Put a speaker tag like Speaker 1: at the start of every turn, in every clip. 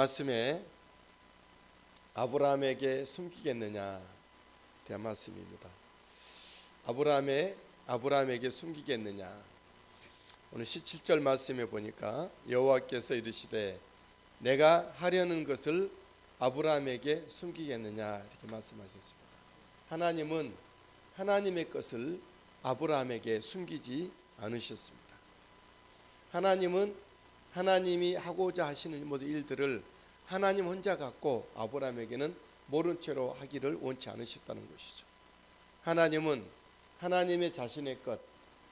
Speaker 1: 말씀에 아브라함에게 숨기겠느냐 대한 말씀입니다. 아브라함에게 숨기겠느냐. 오늘 17절 말씀에 보니까 여호와께서 이르시되 내가 하려는 것을 아브라함에게 숨기겠느냐 이렇게 말씀하셨습니다. 하나님은 하나님의 것을 아브라함에게 숨기지 않으셨습니다. 하나님은 하나님이 하고자 하시는 모든 일들을 하나님 혼자 갖고 아브라함에게는 모른 채로 하기를 원치 않으셨다는 것이죠. 하나님은 하나님의 자신의 것,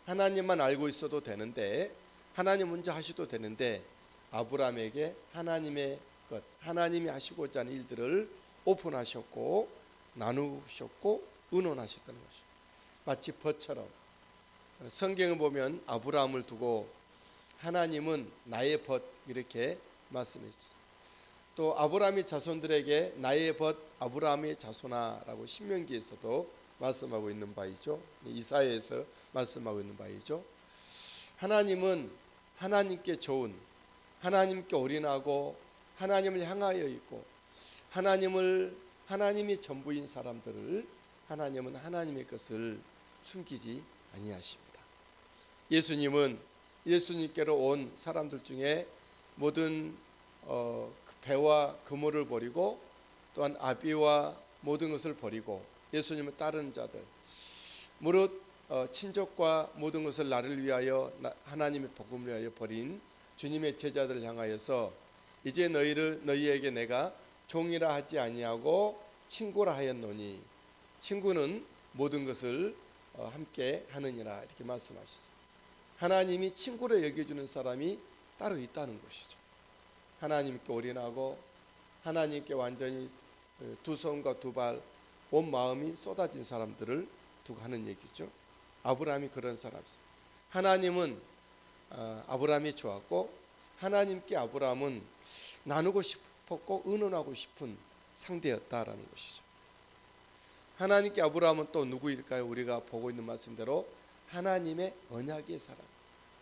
Speaker 1: 하나님만 알고 있어도 되는데, 하나님 혼자 하셔도 되는데, 아브라함에게 하나님의 것, 하나님이 하시고자 하는 일들을 오픈하셨고 나누셨고 의논하셨다는 것이죠. 마치 벗처럼 성경을 보면 아브라함을 두고 하나님은 나의 벗 이렇게 말씀해 주셨어요. 또 아브라함의 자손들에게 나의 벗 아브라함의 자손아라고 신명기에서도 말씀하고 있는 바이죠. 이사야에서 말씀하고 있는 바이죠. 하나님은 하나님께 좋은, 하나님께 올인하고 하나님을 향하여 있고 하나님이 전부인 사람들을 하나님은 하나님의 것을 숨기지 아니하십니다. 예수님께로 온 사람들 중에 모든 배와 그물을 버리고 또한 아비와 모든 것을 버리고 예수님을 따르는 자들, 무릇 친족과 모든 것을 나를 위하여 하나님의 복음을 위하여 버린 주님의 제자들을 향하여서 이제 너희에게 내가 종이라 하지 아니하고 친구라 하였노니, 친구는 모든 것을 함께 하느니라 이렇게 말씀하시죠. 하나님이 친구로 여겨주는 사람이 따로 있다는 것이죠. 하나님께 올인하고 하나님께 완전히 두 손과 두 발, 온 마음이 쏟아진 사람들을 두고 하는 얘기죠. 아브라함이 그런 사람이었어요. 하나님은 아브라함이 좋았고 하나님께 아브라함은 나누고 싶었고 의논하고 싶은 상대였다라는 것이죠. 하나님께 아브라함은 또 누구일까요? 우리가 보고 있는 말씀대로 하나님의 언약의 사람,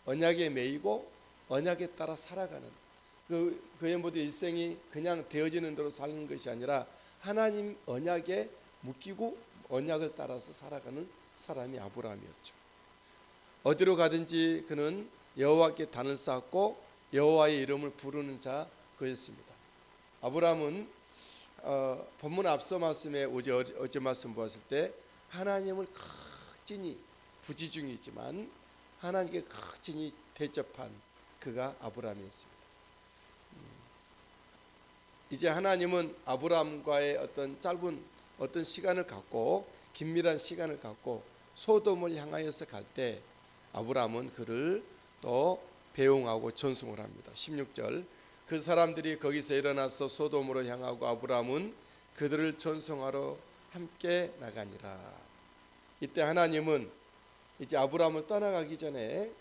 Speaker 1: 언약에 매이고 언약에 따라 살아가는 그의 모든 일생이 그냥 되어지는 대로 사는 것이 아니라 하나님 언약에 묶이고 언약을 따라서 살아가는 사람이 아브라함이었죠. 어디로 가든지 그는 여호와께 단을 쌓았고 여호와의 이름을 부르는 자 그였습니다. 아브라함은 본문 앞서 말씀에 어제 말씀 보았을 때 하나님을 극진히 부지중이지만 하나님께 극진히 대접한 그가 아브라함이었습니다. 이제 하나님은 아브라함과의 어떤 시간을 갖고 긴밀한 시간을 갖고 소돔을 향하여서 갈 때 아브라함은 그를 또 배웅하고 전송을 합니다. 16절 그 사람들이 거기서 일어나서 소돔으로 향하고 아브라함은 그들을 전송하러 함께 나가니라. 이때 하나님은 이제 아브라함을 떠나가기 전에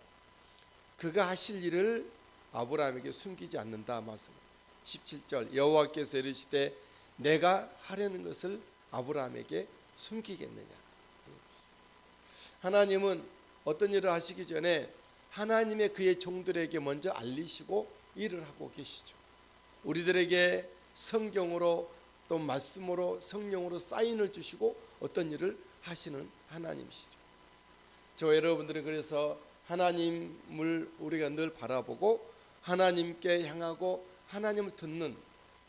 Speaker 1: 그가 하실 일을 아브라함에게 숨기지 않는다 말씀입니다. 17절 여호와께서 이르시되 내가 하려는 것을 아브라함에게 숨기겠느냐. 하나님은 어떤 일을 하시기 전에 하나님의 그의 종들에게 먼저 알리시고 일을 하고 계시죠. 우리들에게 성경으로 또 말씀으로 성령으로 사인을 주시고 어떤 일을 하시는 하나님이시죠. 저 여러분들은 그래서 하나님을 우리가 늘 바라보고 하나님께 향하고 하나님을 듣는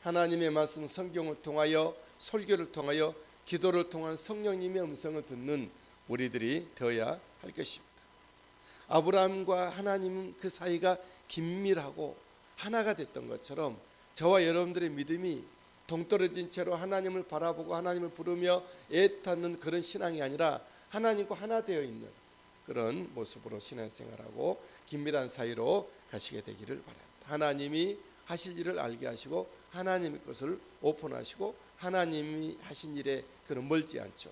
Speaker 1: 하나님의 말씀 성경을 통하여 설교를 통하여 기도를 통한 성령님의 음성을 듣는 우리들이 되어야 할 것입니다. 아브라함과 하나님은 그 사이가 긴밀하고 하나가 됐던 것처럼 저와 여러분들의 믿음이 동떨어진 채로 하나님을 바라보고 하나님을 부르며 애타는 그런 신앙이 아니라 하나님과 하나 되어 있는 그런 모습으로 신앙생활하고 긴밀한 사이로 가시게 되기를 바랍니다. 하나님이 하실 일을 알게 하시고 하나님의 것을 오픈하시고 하나님이 하신 일에 그는 멀지 않죠.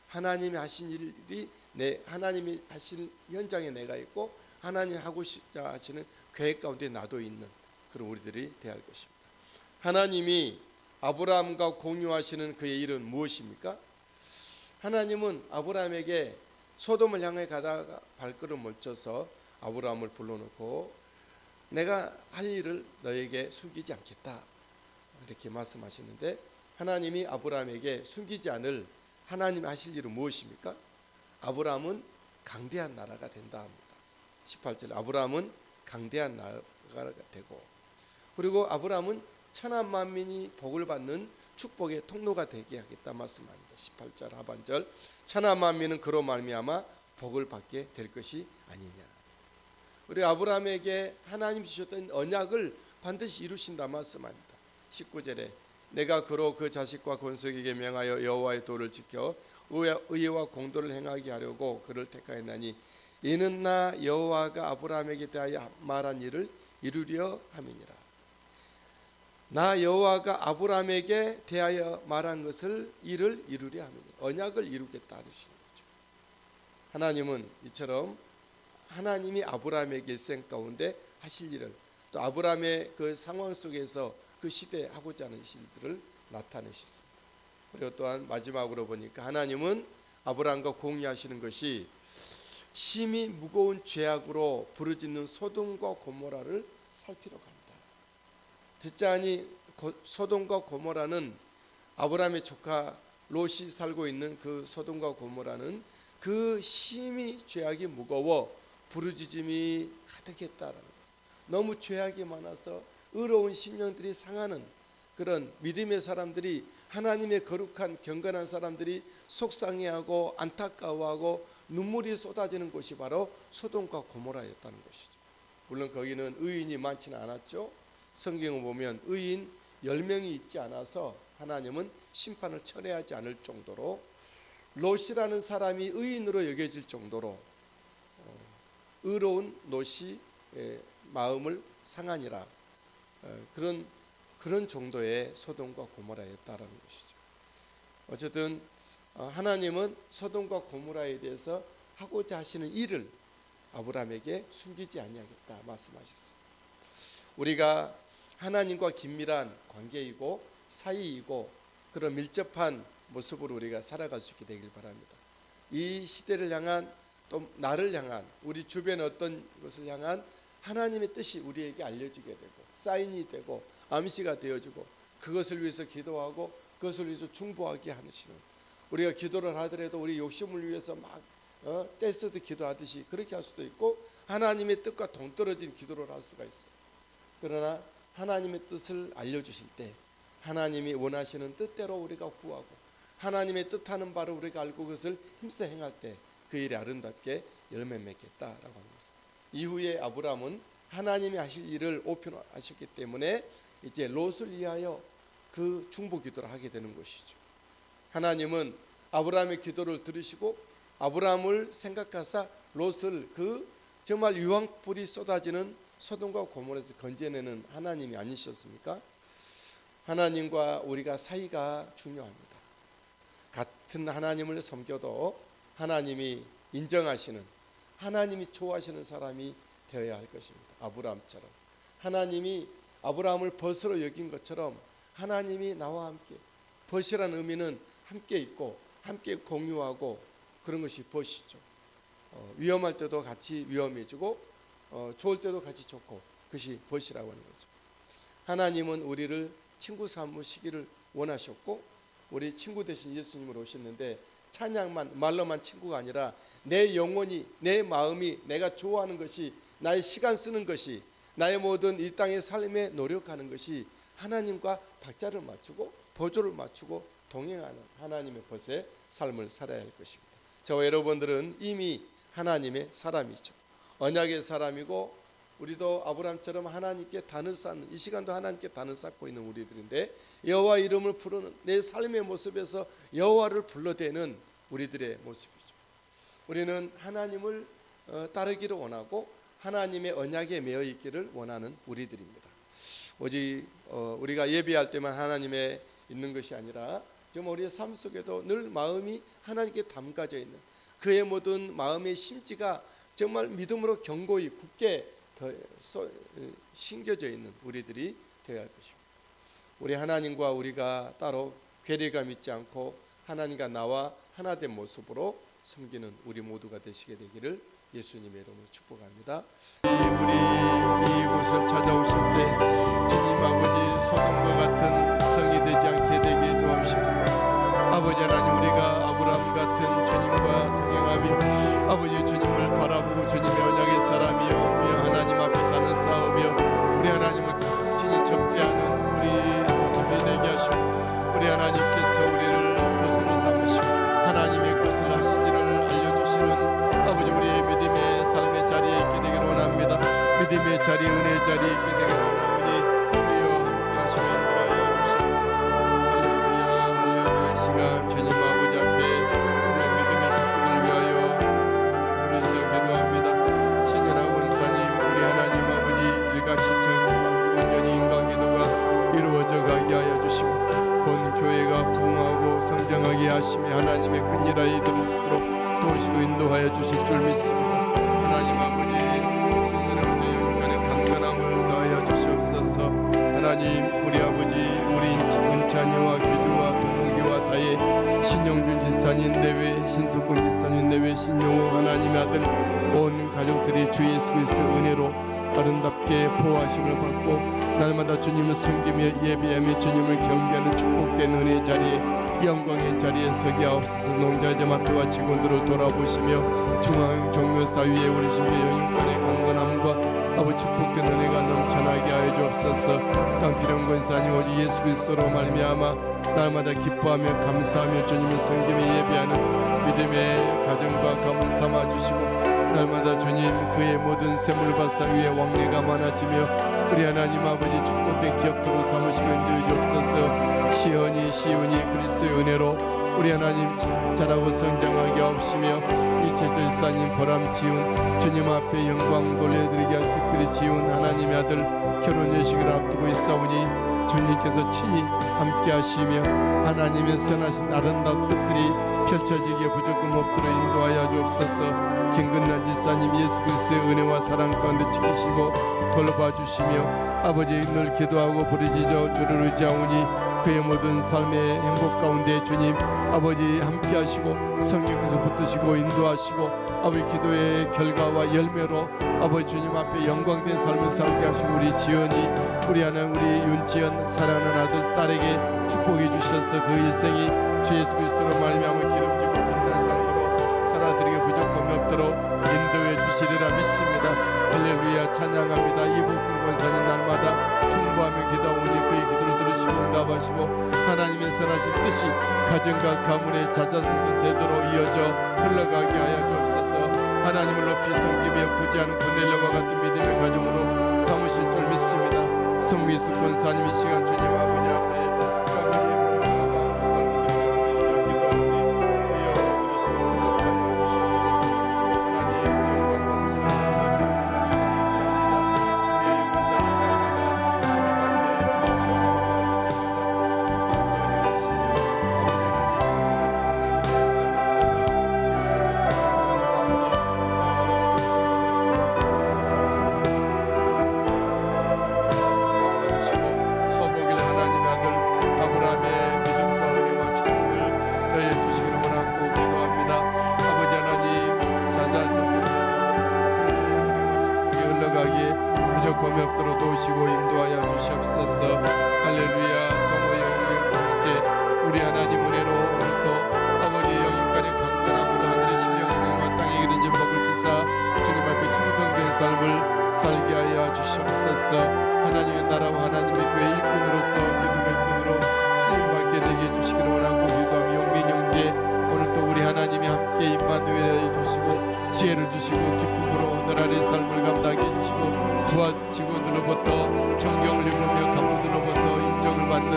Speaker 1: 하나님이 하신 일이 하나님이 하신 현장에 내가 있고 하나님 하고 싶자 하시는 계획 가운데 나도 있는 그런 우리들이 되어야 할 것입니다. 하나님이 아브라함과 공유하시는 그의 일은 무엇입니까? 하나님은 아브라함에게 소돔을 향해 가다가 발걸음을 쪄서 아브라함을 불러놓고 내가 할 일을 너에게 숨기지 않겠다. 이렇게 말씀하시는데, 하나님이 아브라함에게 숨기지 않을 하나님이 하실 일은 무엇입니까? 아브라함은 강대한 나라가 된다 합니다. 18절, 아브라함은 강대한 나라가 되고, 그리고 아브라함은 천한 만민이 복을 받는 축복의 통로가 되게 하겠다 말씀합니다. 18절 하반절, 천한 만민은 그로 말미암아 복을 받게 될 것이 아니냐. 우리 아브라함에게 하나님 주셨던 언약을 반드시 이루신다 말씀합니다. 19절에 내가 그로 그 자식과 권속에게 명하여 여호와의 도를 지켜 의와 공도를 행하게 하려고 그를 택하였나니 이는 나 여호와가 아브라함에게 대하여 말한 일을 이루려 함이니라. 나 여호와가 아브라함에게 대하여 말한 것을 일을 이루려 함이니라. 언약을 이루겠다 하시는 거죠. 하나님은 이처럼 하나님이 아브라함에게 일생 가운데 하실 일을, 또 아브라함의 그 상황 속에서 그 시대에 하고자 하는 일들을 나타내셨습니다. 그리고 또한 마지막으로 보니까 하나님은 아브라함과 공유하시는 것이 심히 무거운 죄악으로 부르짖는 소돔과 고모라를 살피러 간다. 듣자하니 소돔과 고모라는 아브라함의 조카 롯이 살고 있는 그 소돔과 고모라는 그 심히 죄악이 무거워 부르짖음이 가득했다라는 거예요. 너무 죄악이 많아서 의로운 심령들이 상하는 그런 믿음의 사람들이, 하나님의 거룩한 경건한 사람들이 속상해하고 안타까워하고 눈물이 쏟아지는 곳이 바로 소돔과 고모라였다는 것이죠. 물론 거기는 의인이 많지는 않았죠. 성경을 보면 의인 10명이 있지 않아서 하나님은 심판을 철회하지 않을 정도로, 롯이라는 사람이 의인으로 여겨질 정도로 의로운 롯이 마음을 상하니라, 그런 정도의 소돔과 고모라였다라는 것이죠. 어쨌든 하나님은 소돔과 고모라에 대해서 하고자 하시는 일을 아브라함에게 숨기지 아니하겠다 말씀하셨어요. 우리가 하나님과 긴밀한 관계이고 사이이고 그런 밀접한 모습으로 우리가 살아갈 수 있게 되길 바랍니다. 이 시대를 향한, 또 나를 향한, 우리 주변 어떤 것을 향한 하나님의 뜻이 우리에게 알려지게 되고 사인이 되고 암시가 되어지고, 그것을 위해서 기도하고 그것을 위해서 중보하게 하시는, 우리가 기도를 하더라도 우리 욕심을 위해서 막 떼쓰듯 기도하듯이 그렇게 할 수도 있고, 하나님의 뜻과 동떨어진 기도를 할 수가 있어요. 그러나 하나님의 뜻을 알려주실 때 하나님이 원하시는 뜻대로 우리가 구하고 하나님의 뜻하는 바를 우리가 알고 그것을 힘써 행할 때 그 일이 아름답게 열매 맺겠다라고 하는 거죠. 이후에 아브라함은 하나님이 하실 일을 오편하셨기 때문에 이제 롯을 위하여 그 중보 기도를 하게 되는 것이죠. 하나님은 아브라함의 기도를 들으시고 아브라함을 생각하사 롯을 그 정말 유황불이 쏟아지는 소돔과 고모라에서 건져내는 하나님이 아니셨습니까? 하나님과 우리가 사이가 중요합니다. 같은 하나님을 섬겨도 하나님이 인정하시는, 하나님이 좋아하시는 사람이 되어야 할 것입니다. 아브라함처럼 하나님이 아브라함을 벗으로 여긴 것처럼 하나님이 나와 함께, 벗이라는 의미는 함께 있고 함께 공유하고 그런 것이 벗이죠. 위험할 때도 같이 위험해지고 좋을 때도 같이 좋고, 그것이 벗이라고 하는 거죠. 하나님은 우리를 친구 삼으시기를 원하셨고 우리 친구 대신 예수님으로 오셨는데, 찬양만 말로만 친구가 아니라 내 영혼이, 내 마음이, 내가 좋아하는 것이, 나의 시간 쓰는 것이, 나의 모든 이 땅의 삶에 노력하는 것이 하나님과 박자를 맞추고 보조를 맞추고 동행하는 하나님의 벗의 삶을 살아야 할 것입니다. 저와 여러분들은 이미 하나님의 사람이죠. 언약의 사람이고, 우리도 아브라함처럼 하나님께 단을 쌓는, 이 시간도 하나님께 단을 쌓고 있는 우리들인데, 여호와 이름을 부르는 내 삶의 모습에서 여호와를 불러대는 우리들의 모습이죠. 우리는 하나님을 따르기를 원하고 하나님의 언약에 매여 있기를 원하는 우리들입니다. 오직 우리가 예배할 때만 하나님의 있는 것이 아니라 정말 우리의 삶 속에도 늘 마음이 하나님께 담가져 있는, 그의 모든 마음의 심지가 정말 믿음으로 견고히 굳게 심겨져 있는 우리들이 되어야 할 것입니다. 우리 하나님과 우리가 따로 괴리감 있지 않고 하나님과 나와 하나된 모습으로 섬기는 우리 모두가 되시게 되기를 예수님의 이름으로 축복합니다. 우리 이곳을 찾아오실 때 주님 아버지 소돔과 같은 성이 되지 않게 되게 주옵소서. 아버지 하나님, 우리가 아브라함 같은 주님과 동행하며 아버지 주님을 바라보고 주님의 언약의 사람이요 하나님 앞에 따는 싸우며 우리 하나님을 친히 접대하는 우리 모습이 되게 하시고 우리 하나님께서 우리를 것으로 삼으시고 하나님의 것을 하시기를 알려주시는 아버지 우리의 믿음의 삶의 자리에 있게 되기를 원합니다. 믿음의 자리, 은혜의 자리에 있게 되기를 원하오니 주여 함께 하시고 인도하여 주시옵소서. 할렐루야 할렐루야. 시간 주님 아버지 앞에 우리의 믿음의 식구를 위하여 부르짖어 기도합니다. 신연하고 원사님, 우리 하나님 아버지 일가시처럼 온전히 인간 기도가 이루어져 가게 하여 주시고 본 교회가 부흥하고 성장하게 하시며 하나님의 큰 일하에 이들 수 있도록 도우시고 인도하여 주실 줄 믿습니다. 하나님 아버지 신연하고서 영원간의 강건함을 더하여 주시옵소서. 하나님, 우리 아버지 우리 은찬이와 규주와 동욱이와 다혜 신영준 집사님 내외 신석권 집사님 내외 신용호 하나님의 아들 온 가족들이 주 예수 그리스도의 은혜로 아름답게 보호하심을 받고 날마다 주님을 섬기며 예배하며 주님을 경배하는 축복된 은혜의 자리에 영광의 자리에 서게 하옵소서. 농자재 마트와 직원들을 돌아보시며 중앙 종묘사 위에 우리 주의 영인권의 강건함과 아버지 축복된 은혜가 넘쳐나게 하여 주옵소서. 강필영 권사님 오직 예수 그리스도로 말미암아 날마다 기뻐하며 감사하며 주님을 섬기며 예배하는 믿음의 가정과 가문 삼아주시고 날마다 주님 그의 모든 세물바사 위에 왕래가 많아지며 우리 하나님 아버지 축복된 기업도로 삼으시고 인도해 주옵소서. 시온이 그리스도의 은혜로 우리 하나님 자라고 성장하게 하옵시며 이채절사님 보람 지운 주님 앞에 영광 돌려드리게 하시고 특별히 지운 하나님의 아들 결혼 예식을 앞두고 있사오니 주님께서 친히 함께 하시며 하나님의 선하신 아름다운 뜻들이 펼쳐지기에 부족함 없도록 인도하여 주옵소서. 김근란 집사님 예수 그리스도의 은혜와 사랑 가운데 지키시고 돌봐주시며 아버지 늘 기도하고 부르짖어 주를 의지하오니 그의 모든 삶의 행복 가운데 주님 아버지 함께 하시고 성령께서 붙드시고 인도하시고 아버지 기도의 결과와 열매로 아버지 주님 앞에 영광된 삶을 살게 하시고 우리 지연이 우리 하나님 우리 윤지연 사랑하는 아들 딸에게 축복해 주셔서 그 일생이 주 예수 그리스도로 말미암아 기름지고 빛난 삶으로 살아드리게 부족함이 없도록 인도해 주시리라 믿습니다. 할렐루야 찬양합니다. 이복승 권사님 날마다 중보하며 기도하오니 그의 기도를 들으시고 응답하시고 하나님의 선하신 뜻이 가정과 가문의 자자손손 되도록 이어져 흘러가게 하여 주옵소서. 하나님을 높이 섬기며 부지한 고넬료와 같은 믿음의 가정으로 삼으실 줄 믿습니다. 성미수 권사님 이 시간 주님 아버지 앞에 부족함이 없도록 도우시고 인도하여 주시옵소서. 할렐루야. 성호 영웅의 형제 우리 하나님 은혜로 오늘도 아버지의 영육간의 강건함으로 하늘의 신령과 땅에 이르는 법을 주사 주님 앞에 충성된 삶을 살게 하여 주시옵소서. 하나님의 나라와 하나님의 교회 일꾼으로서 기독교 일꾼으로 쓰임받게 되게 해주시기를 원하고 기도하며 영민 형제 오늘도 우리 하나님이 함께 임마누엘 해주시고 지혜를 주시고 기쁨으로 오늘 아래 삶을 감당해 주시고 부하 직원들로부터 존경을 입으며 간부들로부터 인정을 받는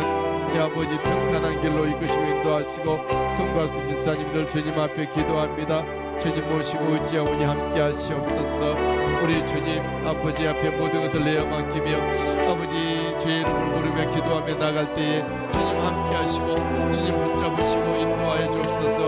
Speaker 1: 이 아버지 평탄한 길로 이끄시고 인도하시고 송가수 집사님들 주님 앞에 기도합니다. 주님 모시고 의지하오니 함께 하시옵소서. 우리 주님 아버지 앞에 모든 것을 내어 맡기며 아버지 주의 이름을 부르며 기도하며 나갈 때에 주님 함께 하시고 주님 붙잡으시고 인도하여 주옵소서.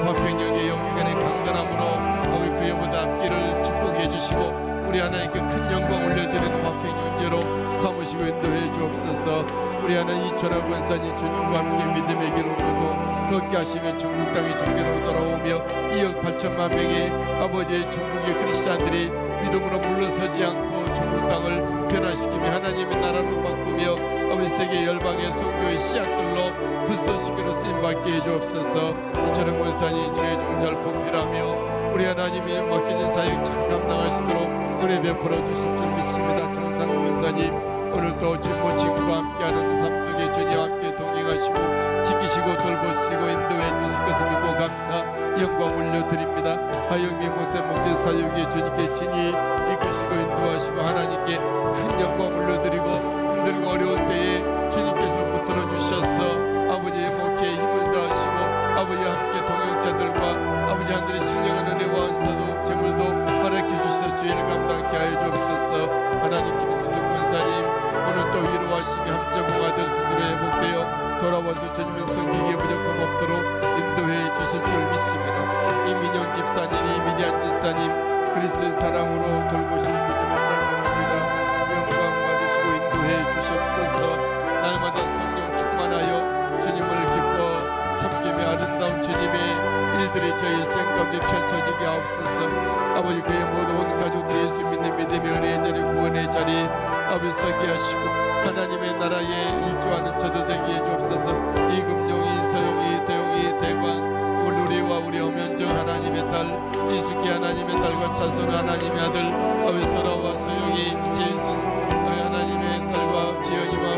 Speaker 1: 화평역의 영육간의 강건함으로 아버지 그의 모든 앞길을 축복해 주시고 우리 하나님께 큰 영광 올려드리는 화평영제로 삼으시고 인도해 주옵소서. 우리 하나님 이천하 권사님 주님과 함께 믿음의 길을 오르고
Speaker 2: 걷게 하시며 중국 땅이 주께로 돌아오며 2억 8천만 명의 아버지의 중국의 그리스도인들이 믿음으로 물러서지 않고 중국 땅을 변화시키며 하나님의 나라로 바꾸며 아버지 세계 열방의 선교의 씨앗들로 불쏘시기로 쓰임받게 해주옵소서. 이처럼 원산이 주의 종잘 복필하며 우리 하나님이 맡겨진 사역 잘 감당할 수 있도록 은혜 베풀어 주실 줄 믿습니다. 장상 원사님 오늘도 진모 친구와 함께하는 삶 속에 주님 함께 동행하시고 지키시고 돌보시고 인도해 주실 것을 믿고 감사 영광 올려드립니다. 하영미 목사 목회 사역에 주님께 친히 이끄시고 인도하시고 하나님께 큰 영광 올려드리고 힘들고 어려울 때에 주님께서 붙들어 주셔서 아버지의 목회에 힘을 더하시고 아버지와 함께 동역자들과 아버지 하늘의 신령한 은혜와 은사도 재물도 허락해 주셔서 주의를 감당케 하여 주옵소서. 하나님 김승준 권사님 오늘 또 위로하시며 함께 아들 스스로 회복되어 돌아와서 주님의 섬기기에 부족함 없도록 인도해 주실 줄 믿습니다. 이민영 집사님, 이미리안 집사님 그리스도의 사랑으로 돌보신 주님을 찬양합니다. 영광 받으시고 인도해 주시옵소서. 날마다 성령 충만하여 주님을 기뻐 섬기며 아름다운 주님의 일들이 저 일생 가운데 펼쳐지게 하옵소서. 아버지 그의 모든 온 가족들이 예수 믿는 믿음의 은혜의 자리 구원의 자리 아버지 서게 하시고 하나님의 나라에 일조하는 저도 되게 해주옵소서. 이 금용이 서용이 대용이 대광 울누리와 우리 엄연정 하나님의 딸 이수기 하나님의 딸과 차선 하나님의 아들 아버지 소라와 소용이 제이슨 하나님의 딸과 지연이와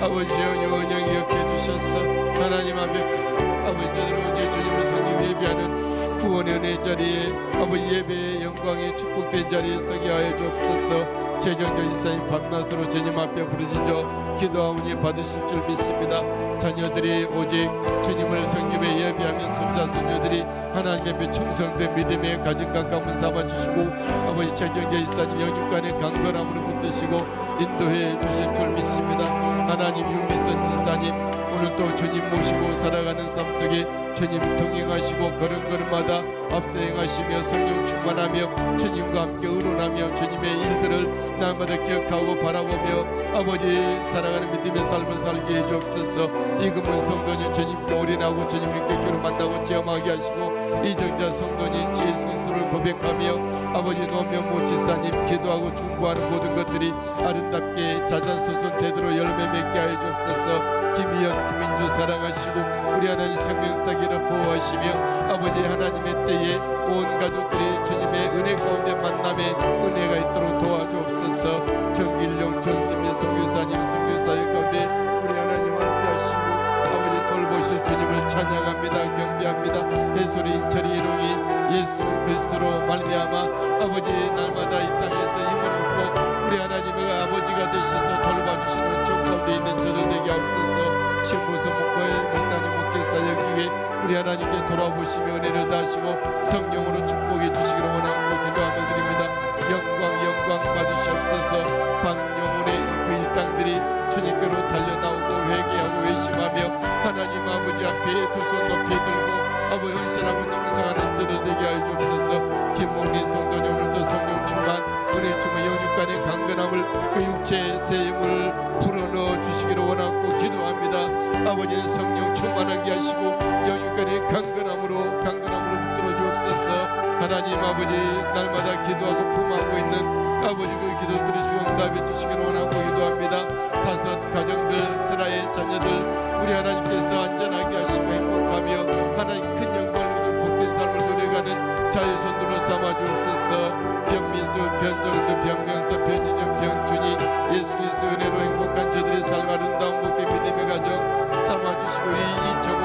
Speaker 2: 아버지 지연이 원영이 옆에 주셔서 하나님 앞에 아버지들은 이제 주님을 섬기기 예배하는 구원의 은혜 자리에 아버지 예배의 영광의 축복된 자리에 서게 하여 주옵소서. 최정결 이사님 밤낮으로 주님 앞에 부르짖어 기도하오니 받으실 줄 믿습니다. 자녀들이 오직 주님을 섬기며 예배하며 손자 손녀들이 하나님 앞에 충성된 믿음의 가진 가까움을 삼아주시고 아버지 최정결 이사님 영육간의 강건함으로 붙드시고 인도해 주실 줄 믿습니다. 하나님 윤미선 지사님 오늘 또 주님 모시고 살아가는 삶 속에 주님 동행하시고 걸음걸음마다 앞서 행하시며 성령 충만하며 주님과 함께 의논하며 주님의 일들을 날마다 기억하고 바라보며 아버지 살아가는 믿음의 삶을 살게 해주옵소서. 이금은 성도님 주님께 올인하고 주님을 격교로 만나고 체험하게 하시고 이정자 성도님 주 예수 그리스도를 고백하며 아버지 노면 모치사님 기도하고 중보하는 모든 것들이 아름답게 자잔소손 되도록 열매 맺게 하여 주옵소서. 김희연 김민주 사랑하시고 우리 하나님 생명사기를 보호하시며 아버지 하나님의 때에 온 가족들이 주님의 은혜 가운데 만남의 은혜가 있도록 도와주옵소서. 정길용 전수미 선교사님 선교사역 가운데 우리 하나님 함께 하시고 아버지 돌보실 주님을 찬양합니다. 경배합니다. 배소리 인철이 이롱이 예수 그리스도로 말미암아 아버지 날마다 이 땅에서 힘을 얻고 우리 하나님의 아버지가 되셔서 돌봐주시는 주 가운데 있는 저들 되게 하옵소서. 신부선 목회 목사님 목회사역 위에 우리 하나님께 돌아보시며 은혜를 다하시고 성령으로 축복해 주시기를 원하고 기도하며 드립니다. 영광 받으시옵소서. 방영혼의 그 일당들이 주님께로 달려나오고 회개하고 외심하며 하나님 아버지 앞에 두 손 높이 들고 아버지 헌신하고 충성하는 저들 되게 하여 주옵소서. 김목리 성도님 오늘도 성령 충만 은혜 주며 영육간의 강건함을 그 육체의 새 힘을 불어넣어 주시기를 원하고 기도합니다. 아버지는 성령 충만하게 하시고 영육간의 강건함으로 붙들어 주옵소서. 하나님 아버지 날마다 기도하고 품하고 있는 아버지 그 기도 들으시고 응답해 주시기를 원하고 기도합니다. 다섯 가정들 세라의 자녀들 우리 하나님께서 안전하게 하시고 행복하며 하나님 큰 영광을 복된 삶을 누려가는 자유손으로 삼아 주옵소서. 변미수 변정수 변명서 변희정 병준이 예수 그리스도 은혜로 행복한 저들의 삶 아름다운 복된 믿음의 가정 삼아주시고 우리 이정원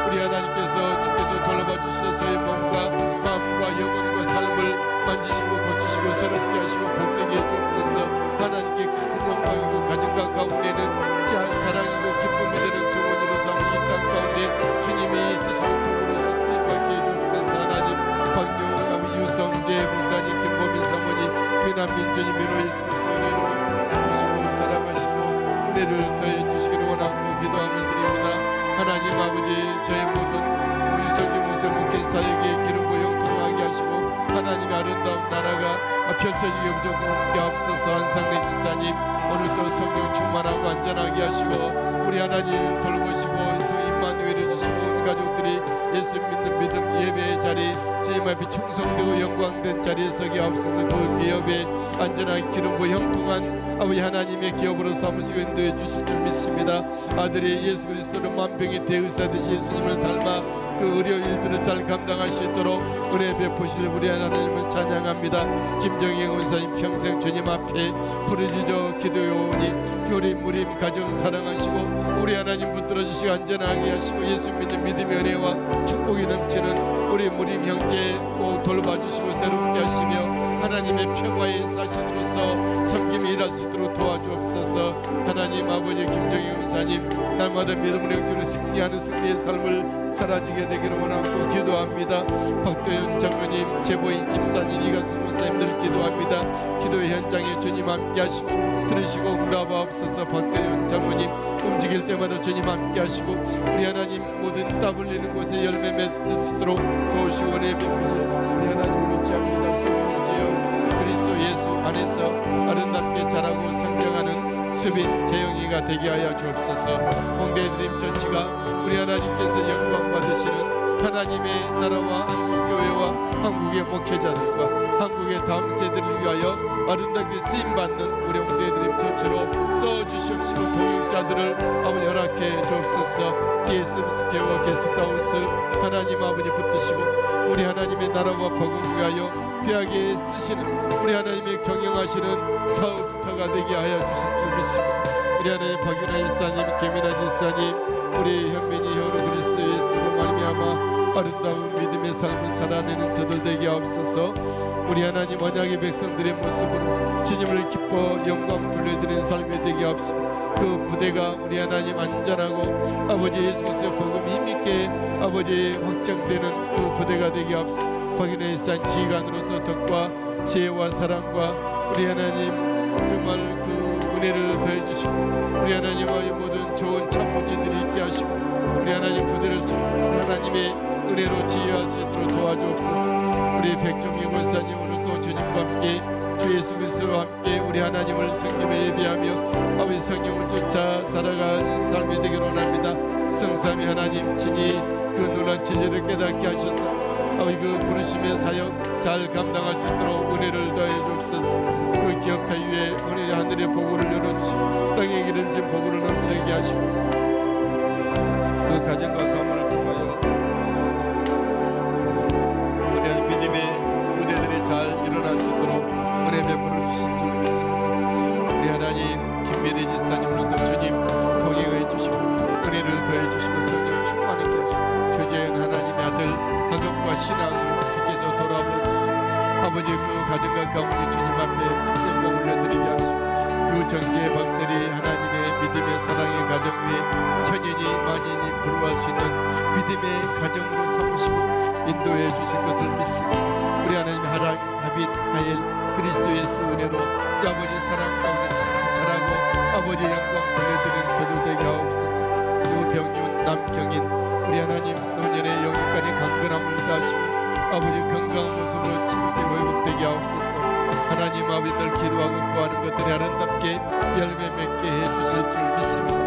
Speaker 2: 우리 하나님께서 주께서 돌아봐 주셔서 저의 몸과 마음과 영혼과 삶을 만지시고 고치시고 새롭게 하시고 복되게 해주옵소서. 하나님께 큰 영광이고 가정과 가운데는 자랑이고 기쁨이 되는 정원으로 삼은 이 땅 가운데 주님이 쓰시는 도구로서 쓰임받게 해주옵소서. 하나님 박용우 유성재 목사님 김보민 사모님 비난민주님 민호 예수 그리스도 은혜로 주시고 사랑하시고 은혜를 더해 주시기를 원하고 기도하며 드립니다. 하나님 아버지 저의 모든 유성재 목사 목회 사역에 기름고 영통하게 하시고 하나님의 아름다운 나라가 펼쳐지게 부족하게 앞서서 한상래 지사님 오늘도 성령 충만하고 안전하게 하시고 우리 하나님 돌보시고 또 임마누엘을 주시고 가족 예수 믿는 믿음 예배의 자리 주님 앞에 충성되고 영광된 자리에 서게 하옵소서. 그 기업에 안전한 기름과 형통한 아버지 하나님의 기업으로 삼으시고 인도해 주실 줄 믿습니다. 아들이 예수 그리스도를 만병의 대의사되시 예수님을 닮아 그 의료 일들을 잘 감당할 수 있도록 은혜 베푸실 우리 하나님을 찬양합니다. 김정희 원사님 평생 주님 앞에 부르짖어 기도해오니 교리 무림 가정 사랑하시고 우리 하나님 붙들어 주시고 안전하게 하시고 예수 믿는 믿음의 은혜와 축복이 넘치는 우리 무림 형제 꼭 돌봐주시고 새롭게 하시며 하나님의 평화의 사신으로서 섬김이 일할 수 있도록 도와주옵소서. 하나님 아버지 김정희 원사님 날마다 믿음으로 형제로 승리하는 승리의 삶을 살아지게 되기를 원하고 기도합니다. 박도현 장로님, 제보인 집사님, 이가승 목사님들 기도합니다. 기도의 현장에 주님 함께 하시고 들으시고 응답하옵소서. 박도현 장로님 움직일 때마다 주님 함께 하시고 우리 하나님 모든 땀 흘리는 곳에 열매 맺을 수 있도록 도우시고 은혜 베푸시고 우리 하나님 의지합니다. 그리스도 예수 안에서 아름답게 자라고 성장하는 수빈 재영이가 되게 하여 주옵소서. 홍대 드림 처치가 우리 하나님께서 영광 받으시는 하나님의 나라와 한국교회와 한국의 목회자들과 한국의 다음 세대를 위하여 아름답게 쓰임받는 우리 홍대 드림 처치로 써주시옵시고 동역자들을 아버지 허락해 주옵소서. DSMS 개와 게스트하우스 하나님 아버지 붙드시고 우리 하나님의 나라와 복음을 위하여 귀하게 쓰시는 우리 하나님의 경영하시는 사업터가 되게 하여 주실 줄 믿습니다. 우리 하나님 박윤아 일사님, 김민아 지사님, 우리 현민이 현우 그리스도 예수로 말미암아 아름다운 믿음의 삶을 살아내는 저들 되게 하옵소서. 우리 하나님 언약의 백성들의 모습으로 주님을 기뻐 영광 돌려드리는 삶이 되게 하옵소서. 그 부대가 우리 하나님 안전하고 아버지 예수 그리스도의 복음 힘있게 아버지 확장되는 그 부대가 되게 하옵소서. 박인의 일산 지휘관으로서 덕과 지혜와 사랑과 우리 하나님 정말 그 은혜를 더해주시고 우리 하나님의 모든 좋은 참모진들이 있게 하시고 우리 하나님 부대를 하나님의 은혜로 지휘할 수 있도록 도와주옵소서. 우리 백종희 권사님 오늘도 주님과 함께 주 예수 그리스도와 함께 우리 하나님을 성김에 예비하며 아버지 성령을 쫓아 살아가는 삶이 되기를 원합니다. 성삼위 하나님 친히 그 놀란 진리를 깨닫게 하셔서 아버지 그 부르심의 사역 잘 감당할 수 있도록 은혜를 더해 주옵소서. 그 기업타 위에 오늘 하늘의 복을 열어주시고 땅에 기름진 복으로 넘치게 하시고 그 가정과 가문을 통하여 우리 믿음의 은혜들이 잘 일어날 수 있도록 은혜 베풀어 주신 줄 믿습니다. 우리 하나님 김미리 지사님 오늘도 주님 동행해 주시고 은혜를 더해 주시고 성령 충만하게 하시고 주제은 하나님의 아들 가정과 신앙을 주께서 돌아보고 아버지 그 가정과 가문이 주님 앞에 큰 영광을 올려드리게 하시고 유정기의 박설이 하나님의 믿음의 사랑의 가정 위에 천인이 만인이 부러워할 수 있는 믿음의 가정으로 삼으시고 인도해 주실 것을 믿습니다. 우리 하나님 합의 하일 그리스도 예수 은혜로 아버지 사랑 가운데 잘 자라고 아버지 영광 돌려드리는 저들 되게 하옵소서. 유병윤 남경인 우리 하나님 노년의 영육간의 강건함을 다하시고 아버지 건강한 모습으로 치유되고 회복되게 하옵소서. 하나님 아버지 늘 기도하고 구하는 것들이 아름답게 열매 맺게 해주실 줄 믿습니다.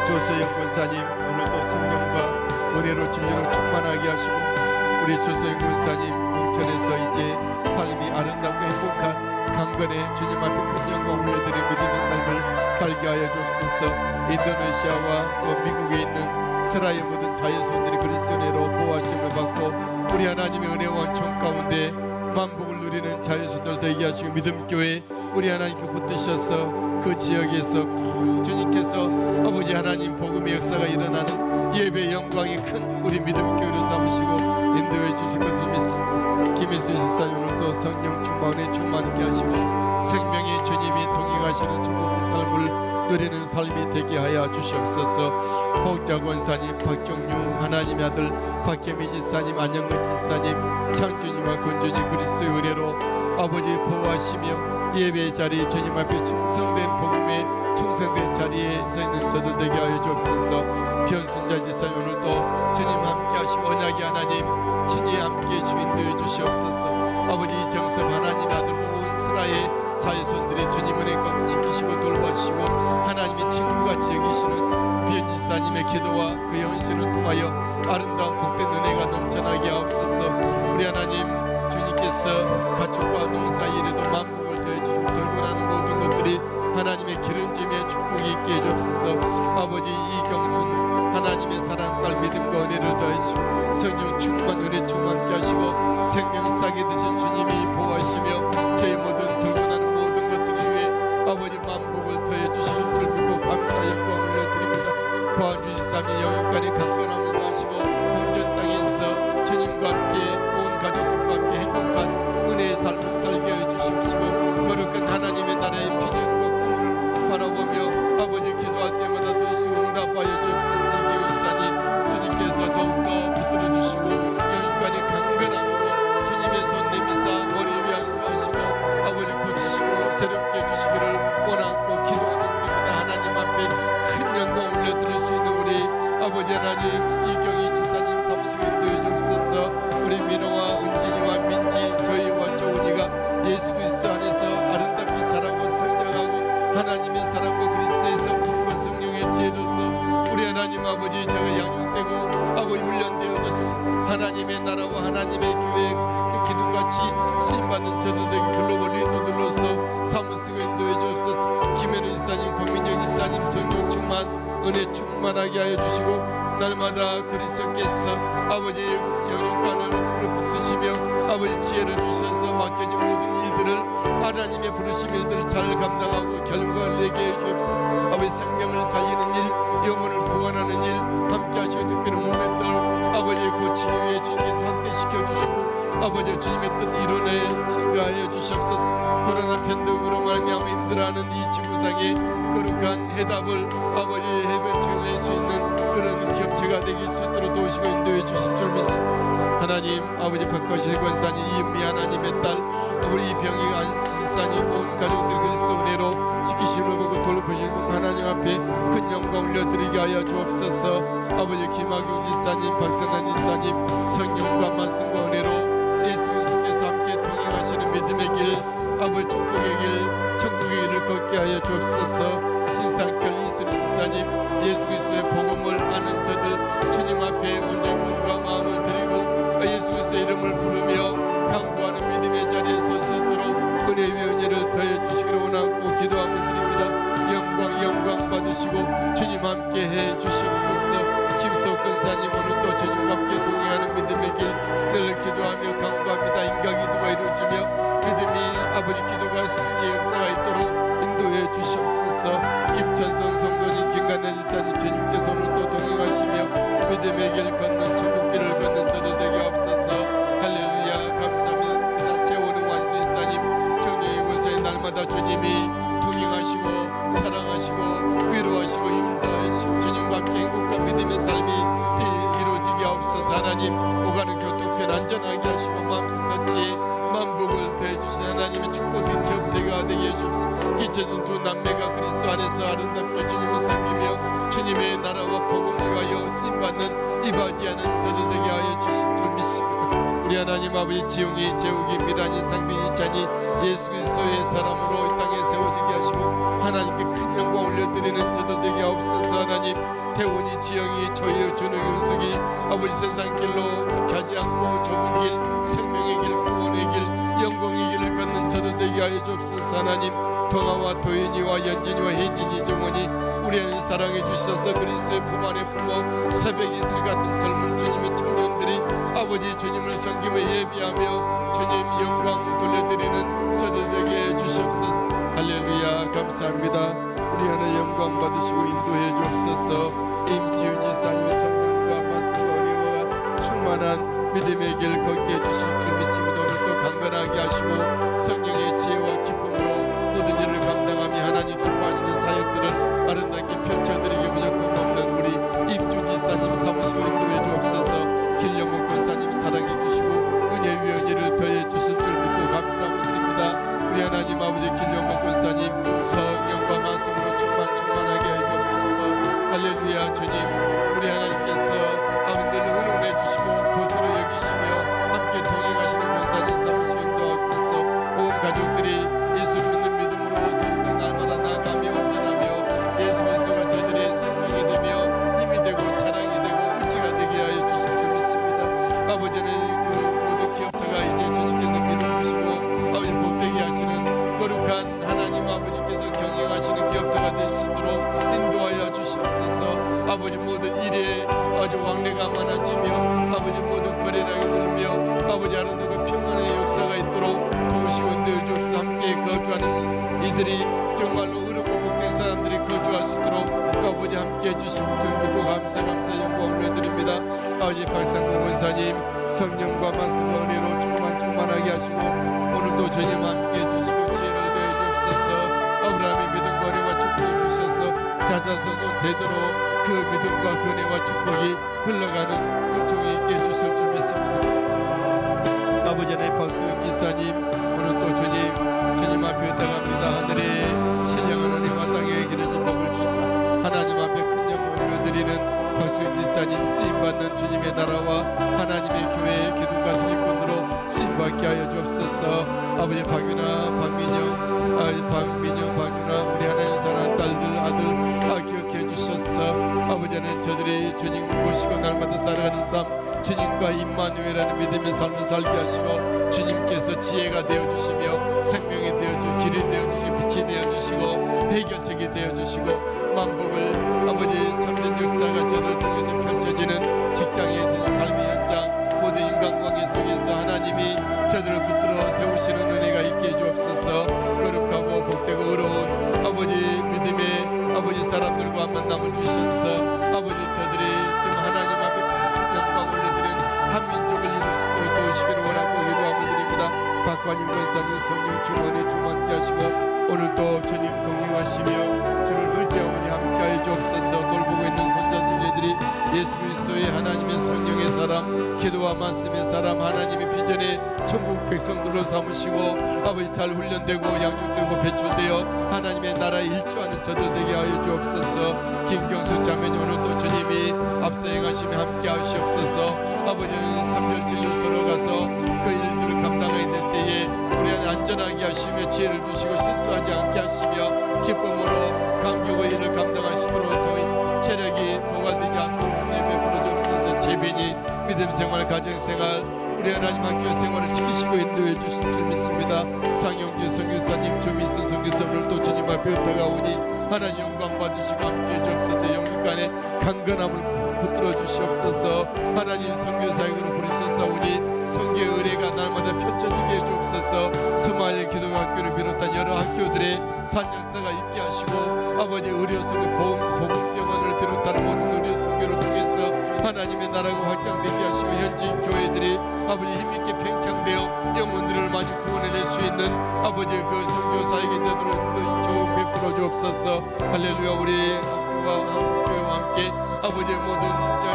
Speaker 2: 조소영 권사님 오늘도 성령과 은혜로 진리로 충만하게 하시고 우리 조소영 권사님 인천에서 이제 삶이 아름답고 행복한 강건의 주님 앞에 큰 영광 올려드린 믿음의 삶을 살게 하여 주옵소서. 인도네시아와 또 미국에 있는 세라의 모든 자연손들이 그리스도 은혜로 보호하심을 받고 우리 하나님의 은혜와 원총 가운데 만복을 누리는 자연손들 되게 하시고 믿음교회 우리 하나님께 붙드셔서 그 지역에서 주님께서 아버지 하나님 복음의 역사가 일어나는 예배 영광이 큰 우리 믿음교회로 삼으시고 인도해 주실 것을 믿습니다. 김인순 지사님 오늘도 성령 충만에 충만하게 하시고 생명의 주님이 동행하시는 천국의 삶을 누리는 삶이 되게 하여 주시옵소서. 호흡자 권사님 박종유 하나님의 아들 박혜미 지사님 안영근 지사님 창준이와 권준이 그리스도의 은혜로 아버지 보호하시며 예배의 자리 주님 앞에 충성된 복음에 충성된 자리에 서 있는 저들 되게 하여 주옵소서. 변순자 지사님 오늘도 주님 함께 하시고 언약의 하나님 친히 함께 주인되어 주시옵소서. 아버지 정섭 하나님 아들 온 이스라엘 자손들의 주님 은혜 꽉 지키시고 돌봐주시고 하나님의 친구같이 여기시는 임피연 지사님의 기도와 그 헌신을 통하여 아름다운 복된 은혜가 넘쳐나게 하옵소서. 우리 하나님 주님께서 가축과 농사 일에도 만복을 더해주시고 들고 나는 모든 것들이 하나님의 기름짐에 축복이 있게 해주옵소서. 아버지 이경순 하나님의 사랑 딸 믿음과 은혜를 더하시고 성령 충만 은혜 충만케 하시고 생명 싸게 드신 주님이 보호하시며 저희 모든 들고 나는 모든 것들 위해 아버지 만복을 더해 주시길 줄 믿고 감사 영광 올려드립니다. 고한주 지사님 영육간에 강건함을 더하시고 온전 땅에서 주님과 함께 온 가족들과 함께 행복한 은혜의 삶을 살게 해주시옵시고 거룩한 하나님의 나라의 비전과 꿈을 바라보며 아버지 기도할 때마다 들으시고 응답하여 주옵소서. 이기훈 지사님 주님께서 더욱더 붙들어 주시고 영육간의 강건함으로 주님의 손 내미사 머리 위에 안수하시고 아버지 고치시고 새롭게 해주시기를 원하고 기도하며 드립니다. 하나님 앞에 큰 영광 올려드릴 수 있는 우리 아버지 하나님 이경희 지사님 사무실에 인도해 주옵소서. 우리 민호와 은진이와 민지 저희와 조은이가 예수 그리스도 안에서 아름답게 자라고 성장하고 하나님의 사랑과 그리스도에서 불과 성령의 지혜로서 우리 하나님 아버지 저가 양육되고 아버지 훈련되어졌어. 하나님의 나라와 하나님의 교회 기둥같이 쓰임받는 저들에게 글로벌 리더들로서 사무쓰고 인도해 주옵소서. 김현우 지사님 권민정 지사님 성령 충만 은혜 충만하게 하여 주시고 날마다 그리스도께서 아버지 영육간으로 붙드시며 아버지 지혜를 주셔서 맡겨진 모든 일들을 하나님의 부르심 일들을 잘 감당하고 결과를 내게 해 주옵소서. 아버지 생명을 살리는 일 영혼을 구원하는 일 함께 하시고 특별히 몸매들 아버지 고치기 위해 주님께서 한대시켜 주시고 아버지 주님의 뜻 이루네 증가하여 주시옵소서. 코로나 팬데믹으로 말미암아 힘들어하는 이 지구상에 거룩한 해답을 아버지 해변책을 낼 수 있는 그런 기업체가 되길 수 있도록 도우시고 인도해 주실 줄 믿습니다. 하나님 아버지 박과실 권사님 이은미 하나님의 딸 우리 병희 안수지사님 온 가족들 그리스도 은혜로 지키심을 보고 돌보시고 하나님 앞에 큰 영광 올려드리게 하여 주옵소서. 아버지 김학용 지사님 박선한 지사님 성령과 말씀과 은혜로 예수 그리스도께서 함께 동행하시는 믿음의 길 아버지 축복의 길 천국의 길을 걷게 하여 주옵소서. 신상철 이순희 지사님 예수 그리스도의 복음을 아는 저들 주님 앞에 온전히 몸과 마음을 드리고 예수 그리스도의 이름을 부르며 강구하는 믿음의 자리에 설 수 있도록 은혜의 은혜를 더해 주시기를 원하고 기도하며 드립니다. 영광 받으시고 주님 함께 해 주시옵소서. 김석 권사님 오늘도 주님과 함께 동행하는 믿음의 길 늘 기도하며 강구합니다. 인가 기도가 이루어지며 믿음이 아버지 기도가 승리의 역사가 있도록 인도해 주시옵소서. 김천성 성도님 김관현 이사님 주님께서 오늘도 동행하시며 믿음의 길 걷는 천국길을 걷는 저들 되게 하옵소서. 할렐루야 감사합니다. 재원웅 완수 이사님 정령의 권사님 날마다 주님이 동행하시고 사랑하시고 위로하시고 힘도하시고 주님과 함께 행복한 믿음의 삶이 이루어지게 하옵소서. 하나님 오가는 교통편 안전하게 하시고 마음속 터치 만복을 더해주신 하나님의 축복된 기업대가 되게 해주옵소서. 기쳐준 두 남매가 그리스도 안에서 아름답게 주님을 섬기며 주님의 나라와 복음을 위하여 쓰임받는 이바지하는 저들 되게 하여 주실 줄 믿습니다. 우리 하나님 아버지 지용이 재욱이 미란이 상빈이 찬이 예수 그리스도의 사람으로 이 땅에 세워지게 하시고 하나님께 큰 영광 올려드리는 저들 되게 하옵소서. 하나님 태훈이 지영이 조유 준우 윤숙이 아버지 세상 길로 가지 않고 좁은 길 생명의 길 구원의 길 영광의 길을 걷는 저들 되게 하여 주옵소서. 하나님 동아와 도윤이와 연진이와 혜진이 정원이 우리 하나님 사랑해 주셔서 그리스도의 품 안에 품어 새벽 이슬 같은 젊은 주님의 청년들이 아버지 주님을 섬기며 예비하며 주님 영광 돌려드리는 저들 되게 해 주시옵소서. 할렐루야 감사합니다. 우리 하나님 영광 받으시고 인도해 주옵소서. 임지훈 지사님의 성령과 말씀과 은혜와 충만한 믿음의 길 걷게 해주실 줄 믿습니다. 오늘도 강건하게 하시고 성령의 지혜와 기쁨으로 모든 일을 감당하며 하나님 기뻐하시는 사역들을 아름답게 펼쳐드리기 부족함 없는 우리 임주 지사님 사무시고 인도해 주옵소서. 길영호 권사님 사랑해 주시고 은혜 위에 은혜를 더해 주실 줄 믿고 감사하고 드립니다. 우리 하나님 아버지 길영호 권사님 성령과 말씀으로 충만하게 해 주옵소서. 할렐루야 주님 우리 하나님께서 아버지를 은원해 주시고 보수로 여기시며 함께 동행하시는 권사님 사무실 인도하옵소서. 온 가족들이 예수 믿는 믿음으로 더욱더 날마다 나아가며 온전하며 예수 그리스도가 저들의 생명이 되며 주신 줄 믿고 감사 영광 올려드립니다. 아버지 박상구 원사님 성령과 말씀과 은혜로 충만하게 하시고 오늘도 주님 함께 해주시고 지혜를 더해 주옵소서. 아브라함의 믿음과 은혜와 축복을 주셔서 자자손손 되도록 그 믿음과 그 은혜와 축복이 흘러가는 은총이 있게 해주실 줄 믿습니다. 아버지 하나님 박수영 기사님 오늘 또 주님 앞에 나갑니다. 하늘에 신령 하나님과 땅에 기르는 복을 주사 하나님 앞에 큰 영광을 올려드리는 박수영 기사님 쓰임받는 주님의 나라와 하나님의 교회의 기둥과 수익권으로 쓰임받게 하여 주옵소서. 아버지 박윤아 박윤아 우리 하나님 사랑하는 딸들 아들 기억해 주셨어. 아버지 하나님 저들이 주님 모시고 날마다 살아가는 삶 주님과 임마누엘이라는 믿음의 삶을 살게 하시고 주님께서 지혜가 되어주시며 생명이 되어주시고 길이 되어주시고 빛이 되어주시고 해결책이 되어주시고 만복을 아버지 참된 역사가 저를 통해서 펼쳐지는 직장에서 삶의 현장 모든 인간관계 속에서 하나님이 저들을 붙들어 세우시는 은혜가 있게 해주옵소서. 거룩하고 복되고 의로운 아버지 믿음의 아버지 사람들과 만남을 주셨어. 아버지 저들이 좀 하나님 앞에 영광 올려드린 한민족을 이룰 수 있도록 도우시기를 원하고 기도하며 드립니다. 박관임 권사님 성령 충만케 하시고 오늘도 주님 동행하시며 주를 의지하오니 함께하여 주옵소서. 돌보고 있는 손자 손녀들이 예수 그리스도의 하나님의 성령의 사람 기도와 말씀의 사람 하나님의 비전의 천국 백성들로 삼으시고 아버지 잘 훈련되고 양육되고 배출되어 하나님의 나라에 일조하는 저들 되게 하여 주옵소서. 김경수 자매님 오늘도 주님이 앞서 행하시며 함께 하시옵소서. 아버지는 선별진료소로 가서 그 일들을 감당하게 될 때에 우리 안에 안전하게 하시며 지혜를 주시고 실수하지 않게 하시며 기쁨으로 감격의 일을 감당하시도록 더 체력이 고갈되지 않도록 베풀어 주옵소서. 재빈이 믿음생활 가정생활 우리 하나님 학교 생활을 지키시고 인도해 주실 줄 믿습니다. 상영주 선교사님 조민순 선교사님을 또 주님 앞에 흩어가오니 하나님 영광 받으시고 함께해 주옵소서. 영육간에 강건함을 붙들어 주시옵소서. 하나님 선교사역으로 부르셨사오니 선교의 의뢰가 날마다 펼쳐지게 해주옵소서. 스마일 기도학교를 비롯한 여러 학교들의 산열사가 있게 하시고 아버지 의료선교 보건병원을 비롯한 모든 의료선교를 통해서 하나님의 나라가 확장되게 하시고 현지인 교회들이 아버지 힘있게 팽창되어 영혼들을 많이 구원해낼 수 있는 아버지 그 선교사역이 되도록 조 베풀어 주옵소서. 할렐루야. 우리 한국교회와 함께 아버지의 모든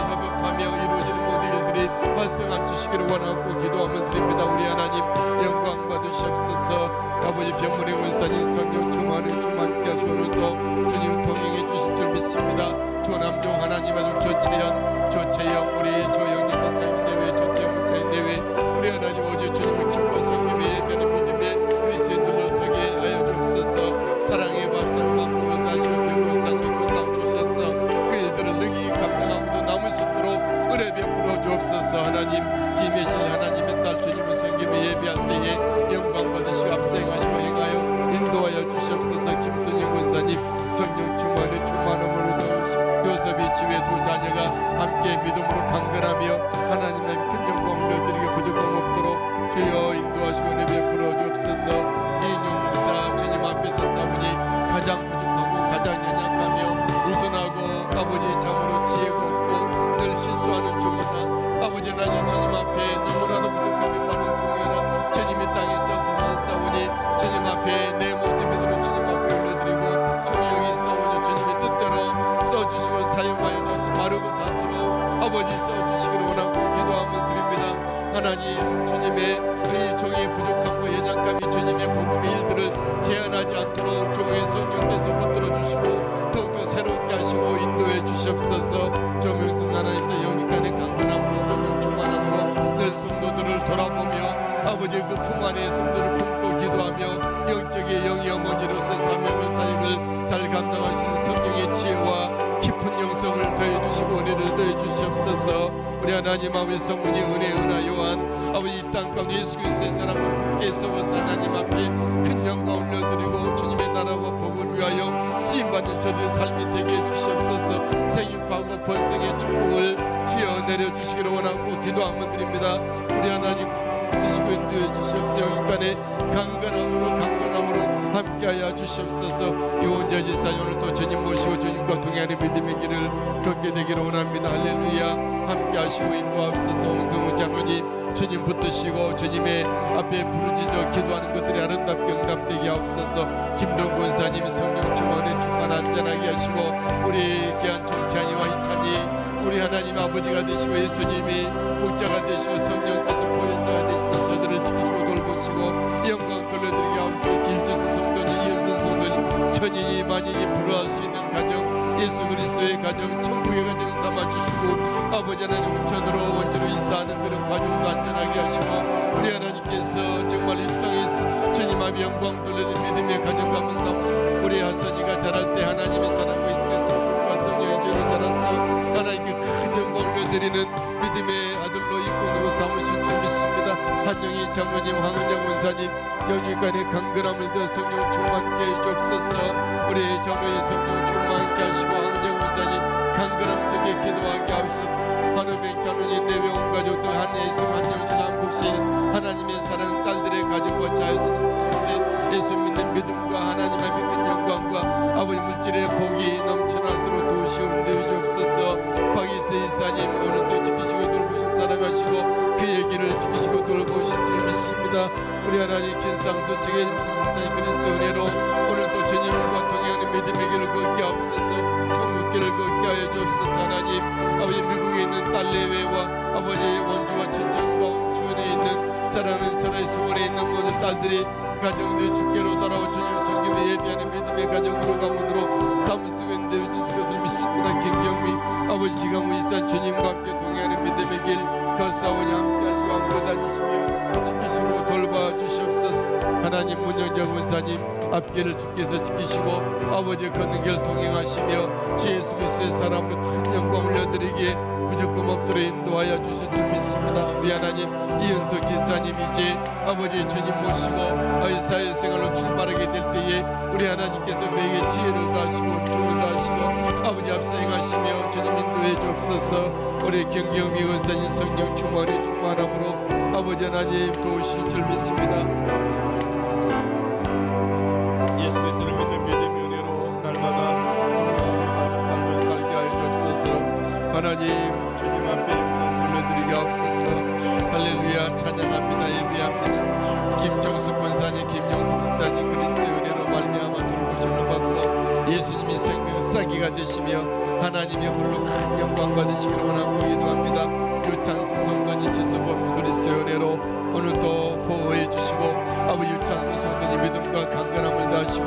Speaker 2: 협업하며 이루어지는 모든 일들이 발생함 주시기를 원하고 기도하며 드립니다. 우리 하나님 영광 받으시옵소서. 아버지 병문의 원사님 성령 충만케 하시고 오늘도 주님 동행해 주실 줄 믿습니다. 조남종 하나님 아들 조채영 우리 조영리 지사님 내외 조태웅 사님 내외 우리 하나님 오직 주님을 기뻐 섬김의 예배의 믿음의 그리스도에 들러서게 하여 주옵소서. 사랑의 박사를 만물로 다시고 병문사님 건강 주셔서 그 일들을 능히 감당하고도 남을 수 있도록 은혜 베풀어 주옵소서. 하나님 김혜실 하나님의 딸 주님을 섬김에 예배할 때에 영광 받으시고 앞서행하시고 행하여 인도하여 주시옵소서. 김순영 권사님 성령 충만함으로 요셉이 지혜 두 자녀가 함께 믿음으로 강건하며 하나님의 큰 영광 올려드리게 부족함 없도록 주여 인도하시고 은혜 베풀어 주옵소서. 이인용 목사 주님 앞에서 싸우니 가장 부족하고 가장 연약하며 우둔하고 아버지 참으로 지혜가 없고 늘 실수하는 종이다. 아버지 하나님 주님 앞에 너무나도 부족함이 많은 종이라 주님이 땅에서 부르짖 싸우니 주님 앞에 내 모습이대로 주님 앞에 올려드리고 종이 싸우니 주님이 뜻대로 써주시고 사용하여 주셔서 마르고 닿도록 아버지 써주시기를 원하고 기도하며 드립니다. 하나님 주님의 이 종의 부족함과 연약함이 주님의 복음의 일들을 제한하지 않도록 종의 성령께서 붙들어 주시고 더욱더 새롭게 하시고 인도해 주시옵소서. 조명순 하나님의 영육간의 강건함으로 성령 충만함으로 늘 성도들을 돌아보며 아버지 그 품 안에 성도를 품고 기도하며 영적의 영의 어머니로서 사명을 사역을 잘 감당할 수 있는 성령의 지혜와 깊은 영성을 더해주시고 은혜를 더해주시옵소서. 우리 하나님 아버지 성문이 은혜 은하 요한 아버지 이 땅 가운데 예수 그리스도의 사랑을 굳게 세워서 하나님 앞에 큰 영광 올려드리고 주님의 나라와 복을 위하여 쓰임받는 저들의 삶이 되게 해주시옵소서. 생육하고 번성의 축복을 주여 내려주시기를 원하고 기도하며 드립니다. 우리 하나님 붙드시고 인도해 주시옵소서. 영육간에 강건함으로 함께하여 주시옵소서. 유원자 집사님 오늘도 주님 모시고 주님과 동행하는 믿음의 길을 걷게 되기를 원합니다. 할렐루야. 함께하시고 인도하옵소서. 홍성우 장로님 주님 붙드시고 주님의 앞에 부르짖어 기도하는 것들이 아름답게 응답되게 하옵소서. 김동 권사님 성령 충만에 충만 안전하게 하시고 우리 귀한 총찬이와 희찬이 우리 하나님 아버지가 되시고 예수님이 목자가 되시고 성령께서 보혜사가 되시서 저들을 지키시고 돌보시고 영광 돌려드리게 하옵소서. 길주수 성도님 이은선 성도님 천인이 만인이 부러워할 수 있는 가정 예수 그리스도의 가정 천국의 가정 삼아주시고 아버지 하나님 우천으로 원주로 이사하는 그런 과정도 안전하게 하시고 우리 하나님께서 정말 이 땅에서 주님 앞에 영광 돌리는 믿음의 가정 가문 삼으시고 우리 하선이가 자랄 때 하나님의 사랑과 예수의 성품과 성령의 죄를 자라서 하나님께 큰 영광을 올려드리는 믿음의 아들로 이권으로 삼으실 줄 믿습니다. 한영희 장로님 황은정 원사님 영육간의 강건함을 더 성령 충만케 해주옵소서. 우리 장로님 성령 충만케 하시고 황은정 원사님 강건함 속에 기도하게 하옵소서. 한우백 장로님 내외 온 가족들 한예수 한영실 한복실 하나님의 사랑하는 딸들의 가정과 자유스러운 가운데 예수 믿는 믿음과 하나님 앞에 큰 영광과 아버지 물질의 복이 넘쳐나도록 도우시옵는데 주옵소서. 박이세 이사님 오늘도 지키시고 돌보시고 사랑하시고 그의 길을 지키시고 돌보실 줄 믿습니다. 우리 하나님 긴상소 측의 예수님 그리스도 은혜로 오늘도 주님과 동행하는 믿음의 길을 걷게 하옵소서. 천국길을 걷게 하여 주옵소서. 하나님 아버지 미국에 있는 딸 레외와 아버지 원주와 춘천과 옥주에 있는 사랑하는 사랑의 수원에 있는 모든 딸들이 가정들이 주께로 돌아와 주님 성경에 예비하는 믿음의 가정으로 가문으로 삼을 수 있는 데 주실 것을 믿습니다. 김경미 아버지 지강무 이산 주님과 함께 동행하는 믿음의 길 걸사오니 함께 하시고 함께 다니시며 지키시고 돌봐 주시옵소서. 하나님 문영자 권사님 앞길을 주께서 지키시고 아버지 걷는 길 동행하시며 주 예수 그리스도의 사랑으로 큰 영광 올려드리기에 부족금 없도록 인도하여 주실 줄 믿습니다. 우리 하나님 이은석 지사님 이제 아버지 주님 모시고 사회생활로 출발하게 될 때에 우리 하나님께서 그에게 지혜를 다하시고 은총을 다하시고 아버지 앞서 행하시며 주님 인도해 주옵소서. 우리 경경미 권사님 성령 충만히 충만함으로 아버지 하나님 도우실 줄 믿습니다. 예수 그리스도를 믿는 믿음의 은혜로 날마다 삶을 살게 하여 주옵소서. 하나님 주님 앞에 영광 돌려드리게 하옵소서. 할렐루야. 찬양합니다. 예배합니다. 김정숙 권사님 김영숙 지사님 그리스도의 은혜로 말미암아 돌보심을 받고 예수님이 생명 싸기가 되시며 하나님이 홀로 큰 영광 받으시기를 원하고 기도합니다. 유찬수 성도님 지수범수 그리스도의 은혜로 오늘도 보호해 주시고 아버지 유찬수 성도님 믿음과 강건함을 다하시고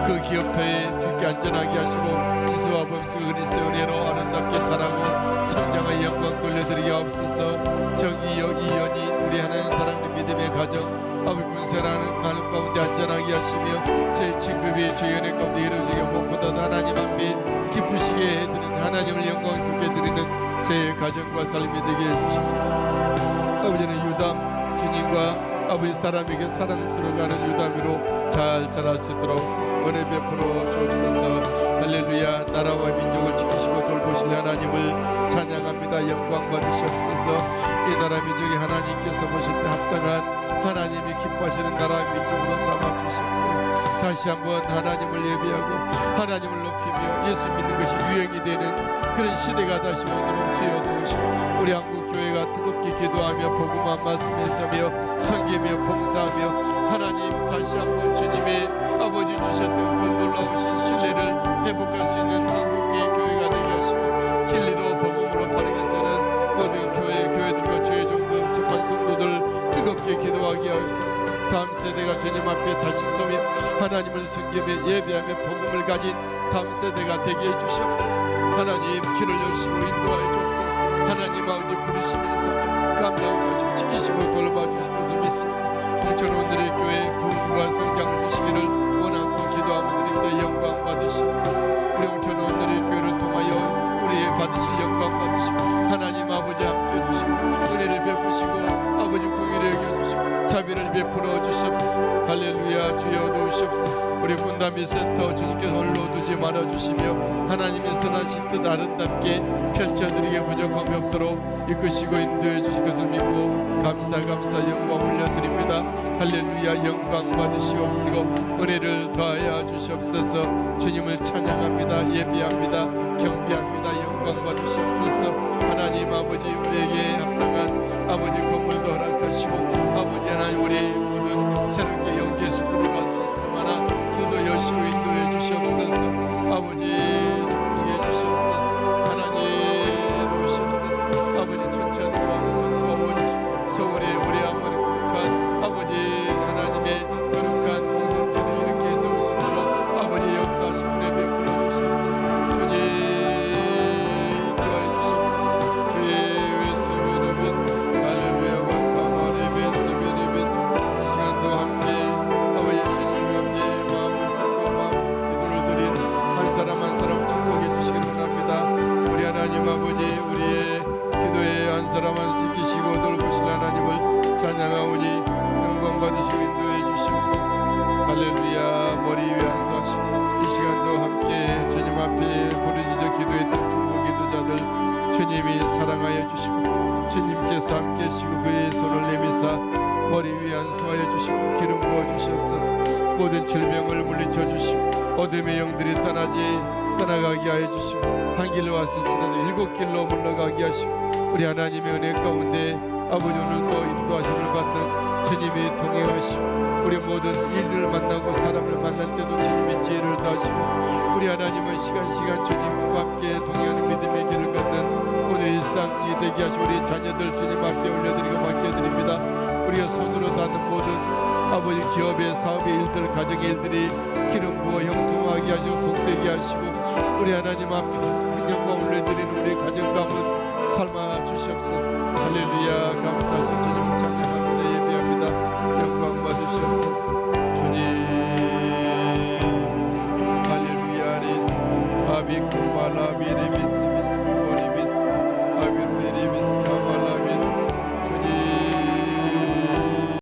Speaker 2: 그 기업터에 죽게 안전하게 하시고 지수와 범수 그리스도의 은혜로 아름답게 자라고 성장의 영광 돌려드리게 하옵소서. 정의역 이연이 우리 하나님 사랑하는 믿음의 가정 아버지 군세라는 많은 가운데 안전하게 하시며 제 친급이 주연의 가운데 이루어지게 무엇보다도 하나님 앞에 기쁘시게 해드리는 하나님을 영광스럽게 드리는 제 가정과 삶이 되게 해주시고 아버지는 유담 주님과 아버지 사람에게 사랑스러워가는 유담으로 잘 자랄 수 있도록 은혜 베풀어 주옵소서. 할렐루야. 나라와 민족을 지키시고 돌보실 하나님을 찬양합니다. 영광 받으시옵소서. 이 나라 민족이 하나님께서 보실 때 합당한 하나님이 기뻐하시는 나라 민족으로 삼아 주시옵소서. 다시 한번 하나님을 예배하고 하나님을 높이며 예수 믿는 것이 유행이 되는 그런 시대가 다시 오도록 주여 도우시고 우리 한국 교회가 뜨겁게 기도하며 복음만 말씀에서며 섬기며 봉사하며 하나님 다시 한번 주님의 아버지 주셨던 그 놀라우신 신뢰를 회복할 수 있는 한국의 교회가 되게 하시고 진리로 복음으로 바르게 사는 모든 교회들과 주의 종들 정말 성도들 뜨겁게 기도하게 하옵소서. 다음 세대가 주님 앞에 다시 서며 하나님을 섬기며 예배하며 복음을 가진 다음 세대가 되게 해주시옵소서. 하나님 길을 열심히 인도하여 주옵소서. 하나님 아버지 부르시면서 감당하시고 지키시고 돌봐주실 것을 믿습니다. 동천 오늘의 교회 부흥과 성장을 주시기를 원하고 기도하며 드립니다. 영광 받으시옵소서. 우리 동천 오늘의 교회를 통하여 우리의 받으실 영광 받으시고 하나님 아버지 함께 해주시고 은혜를 베푸시고 아버지 궁일을 여겨주시고 자비를 베풀어 주시옵소서. 할렐루야. 주여 도우시옵소서. 우리 분담이 센터 주님께서 홀로 두지 말아 주시며 하나님의 선하신 뜻 아름답게 펼쳐드리게 부족함이 없도록 이끄시고 인도해 주실 것을 믿고 감사 영광 올려드립니다. 할렐루야. 영광 받으시옵시고 은혜를 더하여 주시옵소서. 주님을 찬양합니다. 예비합니다. 경배합니다. 영광 받으시옵소서. 하나님 아버지, 우리에게 합당한 아버지 건물도 허락하시고 아버지 하나님, 우리 모든 새롭게 영계 숙구로 갈 수 있을 만한 길도 여시고 인도해 주시옵소서. 아버지 인도해 주시옵소서. 하나님 도우시옵소서. 아버지 춘천과 전과 서울에 우리 아버지 거룩한 아버지 하나님의 거룩한 공동체를 이렇게 해서 올 수 있도록 아버지 역사하시고 은혜 베풀어 주시옵소서. 주님 인도하여 주시옵소서. 주의 웨스 할렐루야. 감사하네 베스 이 시간도 함께 아버지 주님과 함께 마음을 쏟고 마음 기도를 드린 한 사람 한 사람 축복해 주시기를 원합니다. 우리 하나님 아버지, 우리의 기도에 한 사람 하나씩 계시고 돌보실 하나님을 찬양하오니 영광 받으시고 인도해 주시옵소서. 할렐루야. 머리 위에 안수하시고 이 시간도 함께 주님 앞에 부르짖어 기도했던 중보 기도자들 주님이 사랑하여 주시고 주님께서 함께 하시고 그의 손을 내미사 머리 위에 안수하여 주시고 기름 부어 주시옵소서. 모든 질병을 물리쳐 주시고 어둠의 영들이 떠나가게 하여 주시고 한 길로 왔을지라도 일곱 길로 물러가게 하시고 우리 하나님의 은혜 가운데 아버지 오늘도 인도하심을 받는 주님이 동행하시고 우리 모든 이들을 만나고 사람을 만날 때도 주님의 지혜를 다하시고 우리 하나님은 시간 주님과 함께 동행하는 믿음의 길을 걷는 오늘 일상이 되게 하시고 우리 자녀들 주님 앞에 올려드리고 맡겨드립니다. 우리가 손으로 닿는 모든 아버지 기업의 사업의 일들 가정의 일들이 기름 부어 형통하게 하시고 복되게 하시고 우리 하나님 앞에 큰 영광 올려드리는 우리 가정 가문 삶아 주시옵소서. 할렐루야. 감사하신 주님을 찬양합니다. 예배합니다. 영광 받으시옵소서. 주님 할렐루야. 레스 아비쿠말라비레비스